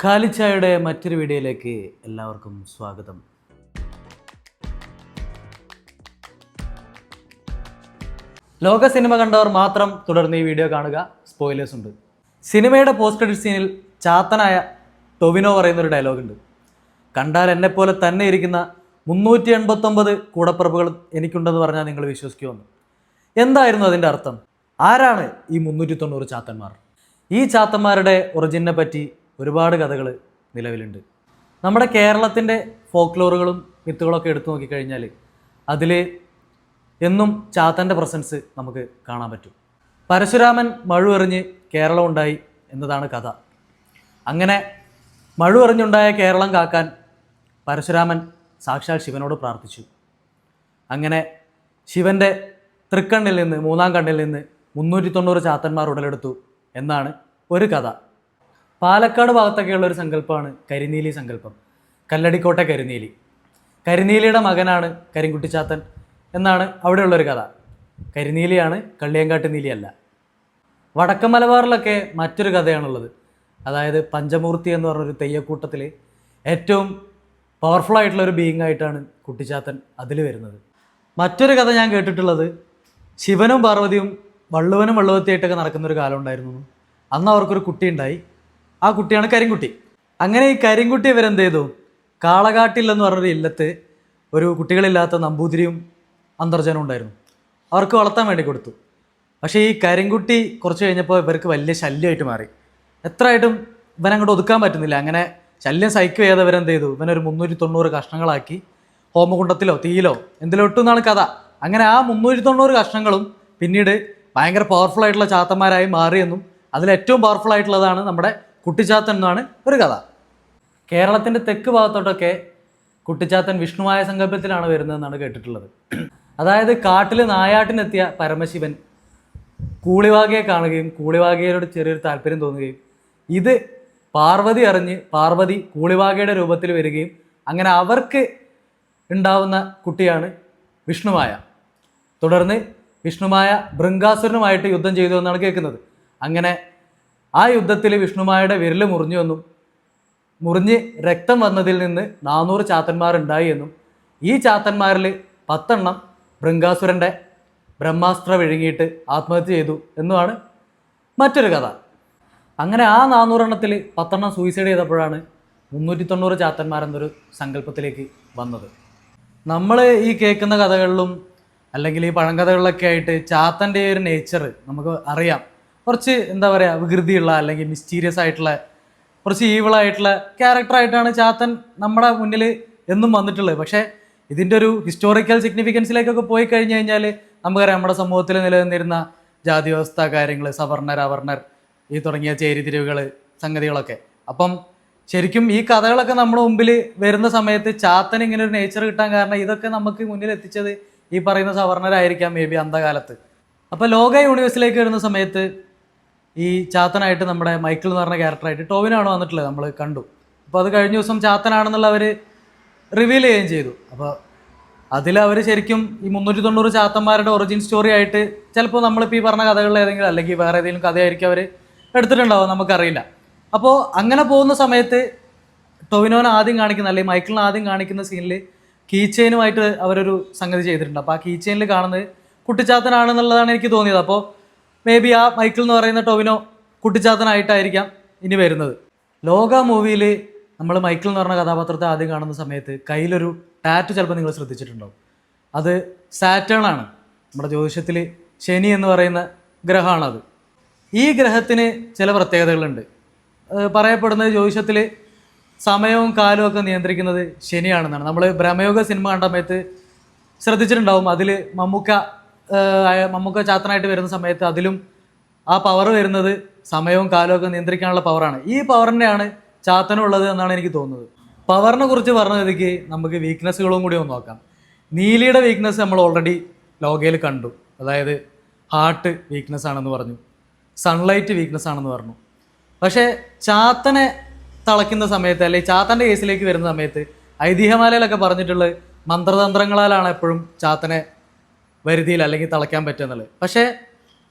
കാലിച്ചായുടെ മറ്റൊരു വീഡിയോയിലേക്ക് എല്ലാവർക്കും സ്വാഗതം. ലോക സിനിമ കണ്ടവർ മാത്രം തുടർന്ന് ഈ വീഡിയോ കാണുക, സ്പോയിലേഴ്സ് ഉണ്ട്. സിനിമയുടെ പോസ്റ്റ് ക്രെഡിറ്റ് സീനിൽ ചാത്തനായ ടൊവിനോ പറയുന്നൊരു ഡയലോഗുണ്ട്. കണ്ടാൽ എന്നെപ്പോലെ തന്നെ ഇരിക്കുന്ന 389 കൂടപ്പിറപ്പുകൾ എനിക്കുണ്ടെന്ന് പറഞ്ഞാൽ നിങ്ങൾ വിശ്വസിക്കുമെന്ന്. എന്തായിരുന്നു അതിൻ്റെ അർത്ഥം? ആരാണ് ഈ 390 ചാത്തന്മാർ? ഈ ചാത്തന്മാരുടെ ഒറിജിനെ പറ്റി ഒരുപാട് കഥകൾ നിലവിലുണ്ട്. നമ്മുടെ കേരളത്തിൻ്റെ ഫോക്ലോറുകളും മിത്തുകളൊക്കെ എടുത്തു നോക്കിക്കഴിഞ്ഞാൽ അതിൽ എന്നും ചാത്തൻ്റെ പ്രസൻസ് നമുക്ക് കാണാൻ പറ്റും. പരശുരാമൻ മഴുവെറിഞ്ഞ് കേരളം ഉണ്ടായി എന്നതാണ് കഥ. അങ്ങനെ മഴുവെറിഞ്ഞുണ്ടായ കേരളം കാക്കാൻ പരശുരാമൻ സാക്ഷാൽ ശിവനോട് പ്രാർത്ഥിച്ചു. അങ്ങനെ ശിവൻ്റെ തൃക്കണ്ണിൽ നിന്ന്, മൂന്നാം കണ്ണിൽ നിന്ന് 390 ചാത്തന്മാർ ഉടലെടുത്തു എന്നാണ് ഒരു കഥ. പാലക്കാട് ഭാഗത്തൊക്കെയുള്ളൊരു സങ്കല്പമാണ് കരിനീലി സങ്കല്പം. കല്ലടിക്കോട്ടെ കരിനീലി, കരിനീലിയുടെ മകനാണ് കരിങ്കുട്ടിച്ചാത്തൻ എന്നാണ് അവിടെയുള്ളൊരു കഥ. കരിനീലിയാണ്, കള്ളിയങ്കാട്ട് നീലിയല്ല. വടക്കൻ മലബാറിലൊക്കെ മറ്റൊരു കഥയാണുള്ളത്. അതായത് പഞ്ചമൂർത്തി എന്ന് പറഞ്ഞൊരു തെയ്യക്കൂട്ടത്തിൽ ഏറ്റവും പവർഫുൾ ആയിട്ടുള്ളൊരു ബീയിങ് ആയിട്ടാണ് കുട്ടിച്ചാത്തൻ അതിൽ വരുന്നത്. മറ്റൊരു കഥ ഞാൻ കേട്ടിട്ടുള്ളത് ശിവനും പാർവതിയും വള്ളുവനും വള്ളുവത്തിയായിട്ടൊക്കെ നടക്കുന്നൊരു കാലം ഉണ്ടായിരുന്നു. അന്ന് അവർക്കൊരു കുട്ടി ഉണ്ടായി. ആ കുട്ടിയാണ് കരിങ്കുട്ടി. അങ്ങനെ ഈ കരിങ്കുട്ടി ഇവരെന്ത് ചെയ്തു? കാളകാട്ടിൽ എന്ന് പറഞ്ഞൊരു ഇല്ലത്ത് ഒരു കുട്ടികളില്ലാത്ത നമ്പൂതിരിയും അന്തർജനം ഉണ്ടായിരുന്നു. അവർക്ക് വളർത്താൻ വേണ്ടി കൊടുത്തു. പക്ഷേ ഈ കരിങ്കുട്ടി കുറച്ച് കഴിഞ്ഞപ്പോൾ ഇവർക്ക് വലിയ ശല്യമായിട്ട് മാറി. എത്രയായിട്ടും ഇവനങ്ങോട്ട് ഒതുക്കാൻ പറ്റുന്നില്ല. അങ്ങനെ ശല്യം സഹിക്കുക ചെയ്തവരെന്ത് ചെയ്തു? ഇവനൊരു 390 കഷ്ണങ്ങളാക്കി ഹോമകുണ്ടത്തിലോ തീയിലോ എന്തിലോ ഇട്ടു എന്നാണ് കഥ. അങ്ങനെ ആ 390 കഷ്ണങ്ങളും പിന്നീട് ഭയങ്കര പവർഫുൾ ആയിട്ടുള്ള ചാത്തന്മാരായി മാറിയെന്നും അതിലേറ്റവും പവർഫുൾ ആയിട്ടുള്ളതാണ് നമ്മുടെ കുട്ടിച്ചാത്തൻ എന്നാണ് ഒരു കഥ. കേരളത്തിൻ്റെ തെക്ക് ഭാഗത്തോട്ടൊക്കെ കുട്ടിച്ചാത്തൻ വിഷ്ണുമായ സങ്കല്പത്തിലാണ് വരുന്നതെന്നാണ് കേട്ടിട്ടുള്ളത്. അതായത് കാട്ടിൽ നായാട്ടിനെത്തിയ പരമശിവൻ കൂളിവാകയെ കാണുകയും കൂളിവാകയോട് ചെറിയൊരു താല്പര്യം തോന്നുകയും ഇത് പാർവതി അറിഞ്ഞ് പാർവതി കൂളിവാകയുടെ രൂപത്തിൽ വരികയും അങ്ങനെ അവർക്ക് ഉണ്ടാവുന്ന കുട്ടിയാണ് വിഷ്ണുമായ. തുടർന്ന് വിഷ്ണുമായ ഭൃംഗാസുരനുമായിട്ട് യുദ്ധം ചെയ്തു എന്നാണ് കേൾക്കുന്നത്. അങ്ങനെ ആ യുദ്ധത്തിൽ വിഷ്ണുമായയുടെ വിരൽ മുറിഞ്ഞുവെന്നും മുറിഞ്ഞ് രക്തം വന്നതിൽ നിന്ന് 400 ചാത്തന്മാരുണ്ടായി എന്നും ഈ ചാത്തന്മാരിൽ 10 എണ്ണം ഭൃംഗാസുരൻ്റെ ബ്രഹ്മാസ്ത്ര വിഴുങ്ങിയിട്ട് ആത്മഹത്യ ചെയ്തു എന്നുമാണ് മറ്റൊരു കഥ. അങ്ങനെ ആ 400 എണ്ണത്തിൽ 10 എണ്ണം സൂയിസൈഡ് ചെയ്തപ്പോഴാണ് 390 ചാത്തന്മാരെന്നൊരു സങ്കല്പത്തിലേക്ക് വന്നത്. നമ്മൾ ഈ കേൾക്കുന്ന കഥകളിലും അല്ലെങ്കിൽ ഈ പഴങ്കഥകളിലൊക്കെ ആയിട്ട് ചാത്തൻ്റെ ഒരു നേച്ചർ നമുക്ക് അറിയാം. കുറച്ച് എന്താ പറയുക, വികൃതിയുള്ള അല്ലെങ്കിൽ മിസ്റ്റീരിയസ് ആയിട്ടുള്ള കുറച്ച് ഈവിളായിട്ടുള്ള ക്യാരക്ടറായിട്ടാണ് ചാത്തൻ നമ്മുടെ മുന്നിൽ എന്നും വന്നിട്ടുള്ളത്. പക്ഷേ ഇതിൻ്റെ ഒരു ഹിസ്റ്റോറിക്കൽ സിഗ്നിഫിക്കൻസിലേക്കൊക്കെ പോയി കഴിഞ്ഞ് കഴിഞ്ഞാൽ നമുക്കറിയാം നമ്മുടെ സമൂഹത്തിൽ നിലനിന്നിരുന്ന ജാതി വ്യവസ്ഥ കാര്യങ്ങൾ, സവർണർ അവർണർ ഈ തുടങ്ങിയ ചേരിതിരിവുകൾ സംഗതികളൊക്കെ. അപ്പം ശരിക്കും ഈ കഥകളൊക്കെ നമ്മുടെ മുമ്പിൽ വരുന്ന സമയത്ത് ചാത്തൻ ഇങ്ങനെ ഒരു നേച്ചർ കിട്ടാൻ കാരണം ഇതൊക്കെ നമുക്ക് മുന്നിൽ എത്തിച്ചത് ഈ പറയുന്ന സവർണരായിരിക്കാം മേ ബി അന്ധകാലത്ത്. അപ്പോൾ ലോക യൂണിവേഴ്സിലേക്ക് വരുന്ന സമയത്ത് ഈ ചാത്തനായിട്ട് നമ്മുടെ മൈക്കിൾ എന്ന് പറഞ്ഞ ക്യാരക്ടറായിട്ട് ടോവിനാണ് വന്നിട്ടുള്ളത്, നമ്മൾ കണ്ടു. അപ്പോൾ അത് കഴിഞ്ഞ ദിവസം ചാത്തനാണെന്നുള്ള അവർ റിവീൽ ചെയ്യുകയും ചെയ്തു. അപ്പോൾ അതിലവർ ശരിക്കും ഈ 390 ചാത്തന്മാരുടെ ഒറിജിൻ സ്റ്റോറി ആയിട്ട് ചിലപ്പോൾ നമ്മളിപ്പോൾ ഈ പറഞ്ഞ കഥകളിൽ ഏതെങ്കിലും അല്ലെങ്കിൽ വേറെ ഏതെങ്കിലും കഥയായിരിക്കും അവർ എടുത്തിട്ടുണ്ടാവും, നമുക്കറിയില്ല. അപ്പോൾ അങ്ങനെ പോകുന്ന സമയത്ത് ടൊവിനോനെ ആദ്യം കാണിക്കുന്ന അല്ലെങ്കിൽ മൈക്കിളിനെ ആദ്യം കാണിക്കുന്ന സീനിൽ കീ ചെയിനുമായിട്ട് അവരൊരു സംഗതി ചെയ്തിട്ടുണ്ട്. അപ്പോൾ ആ കീ ചെയിനിൽ കാണുന്നത് കുട്ടിച്ചാത്തനാണെന്നുള്ളതാണ് എനിക്ക് തോന്നിയത്. അപ്പോൾ മേ ബി ആ മൈക്കിൾ എന്ന് പറയുന്ന ടൊവിനോ കുട്ടിച്ചാത്തനായിട്ടായിരിക്കാം ഇനി വരുന്നത്. ലോക മൂവിയിൽ നമ്മൾ മൈക്കിൾ എന്ന് പറഞ്ഞ കഥാപാത്രത്തെ ആദ്യം കാണുന്ന സമയത്ത് കയ്യിലൊരു ടാറ്റു ചിലപ്പോൾ നിങ്ങൾ ശ്രദ്ധിച്ചിട്ടുണ്ടാവും. അത് സാറ്റേൺ ആണ്. നമ്മുടെ ജ്യോതിഷത്തിൽ ശനി എന്ന് പറയുന്ന ഗ്രഹമാണത്. ഈ ഗ്രഹത്തിന് ചില പ്രത്യേകതകളുണ്ട്. പറയപ്പെടുന്നത് ജ്യോതിഷത്തിൽ സമയവും കാലവും ഒക്കെ നിയന്ത്രിക്കുന്നത് ശനിയാണെന്നാണ്. നമ്മൾ ബ്രഹ്മയോഗ സിനിമ കണ്ട സമയത്ത് ശ്രദ്ധിച്ചിട്ടുണ്ടാവും. അതിൽ മമ്മൂക്ക ചാത്തനായിട്ട് വരുന്ന സമയത്ത് അതിലും ആ പവർ വരുന്നത് സമയവും കാലവും ഒക്കെ നിയന്ത്രിക്കാനുള്ള പവറാണ്. ഈ പവറിനെയാണ് ചാത്തനുള്ളത് എന്നാണ് എനിക്ക് തോന്നുന്നത്. പവറിനെ കുറിച്ച് പറഞ്ഞതിലേക്ക് നമുക്ക് വീക്ക്നെസ്സുകളും കൂടി ഒന്ന് നോക്കാം. നീലിയുടെ വീക്ക്നെസ് നമ്മൾ ഓൾറെഡി ലോകയിൽ കണ്ടു. അതായത് ഹാർട്ട് വീക്ക്നെസ് ആണെന്ന് പറഞ്ഞു, സൺലൈറ്റ് വീക്ക്നെസ് ആണെന്ന് പറഞ്ഞു. പക്ഷേ ചാത്തനെ തളയ്ക്കുന്ന സമയത്ത് അല്ലെങ്കിൽ ചാത്തൻ്റെ കേസിലേക്ക് വരുന്ന സമയത്ത് ഐതിഹ്യമാലയിലൊക്കെ പറഞ്ഞിട്ടുള്ളത് മന്ത്രതന്ത്രങ്ങളാലാണ് എപ്പോഴും ചാത്തനെ വരുതിയിൽ അല്ലെങ്കിൽ തളയ്ക്കാൻ പറ്റുക എന്നുള്ളത്. പക്ഷേ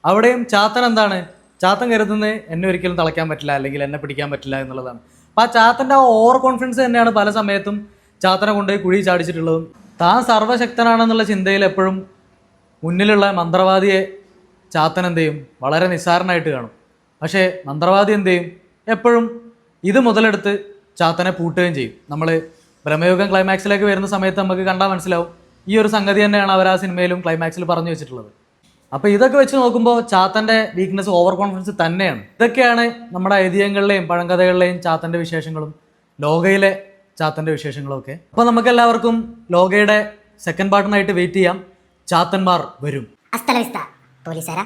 അവിടെയും ചാത്തൻ എന്താണ്? ചാത്തൻ കരുതുന്നത് എന്നെ ഒരിക്കലും തളയ്ക്കാൻ പറ്റില്ല അല്ലെങ്കിൽ എന്നെ പിടിക്കാൻ പറ്റില്ല എന്നുള്ളതാണ്. അപ്പം ആ ചാത്തൻ്റെ ആ ഓവർ കോൺഫിഡൻസ് തന്നെയാണ് പല സമയത്തും ചാത്തനെ കൊണ്ടുപോയി കുഴി ചാടിച്ചിട്ടുള്ളതും. താൻ സർവ്വശക്തനാണെന്നുള്ള ചിന്തയിൽ എപ്പോഴും മുന്നിലുള്ള മന്ത്രവാദിയെ ചാത്തൻ എന്ത് ചെയ്യും, വളരെ നിസ്സാരനായിട്ട് കാണും. പക്ഷേ മന്ത്രവാദി എന്ത് ചെയ്യും, എപ്പോഴും ഇത് മുതലെടുത്ത് ചാത്തനെ പൂട്ടുകയും ചെയ്യും. നമ്മൾ ബ്രഹ്മയുഗം ക്ലൈമാക്സിലേക്ക് വരുന്ന സമയത്ത് നമുക്ക് കണ്ടാൽ മനസ്സിലാവും ഈ ഒരു സംഗതി തന്നെയാണ് അവർ ആ സിനിമയിലും ക്ലൈമാക്സിൽ പറഞ്ഞു വെച്ചിട്ടുള്ളത്. അപ്പോൾ ഇതൊക്കെ വെച്ച് നോക്കുമ്പോൾ ചാത്തൻ്റെ വീക്ക്നെസ് ഓവർ കോൺഫിഡൻസ് തന്നെയാണ്. ഇതൊക്കെയാണ് നമ്മുടെ ഐതിഹ്യങ്ങളിലെയും പഴങ്കഥകളിലെയും ചാത്തൻ്റെ വിശേഷങ്ങളും ലോകയിലെ ചാത്തൻ്റെ വിശേഷങ്ങളും ഒക്കെ. അപ്പോൾ നമുക്കെല്ലാവർക്കും ലോകയുടെ സെക്കൻഡ് പാർട്ടിനായിട്ട് വെയിറ്റ് ചെയ്യാം. ചാത്തന്മാർ വരും. Hasta la vista, policera.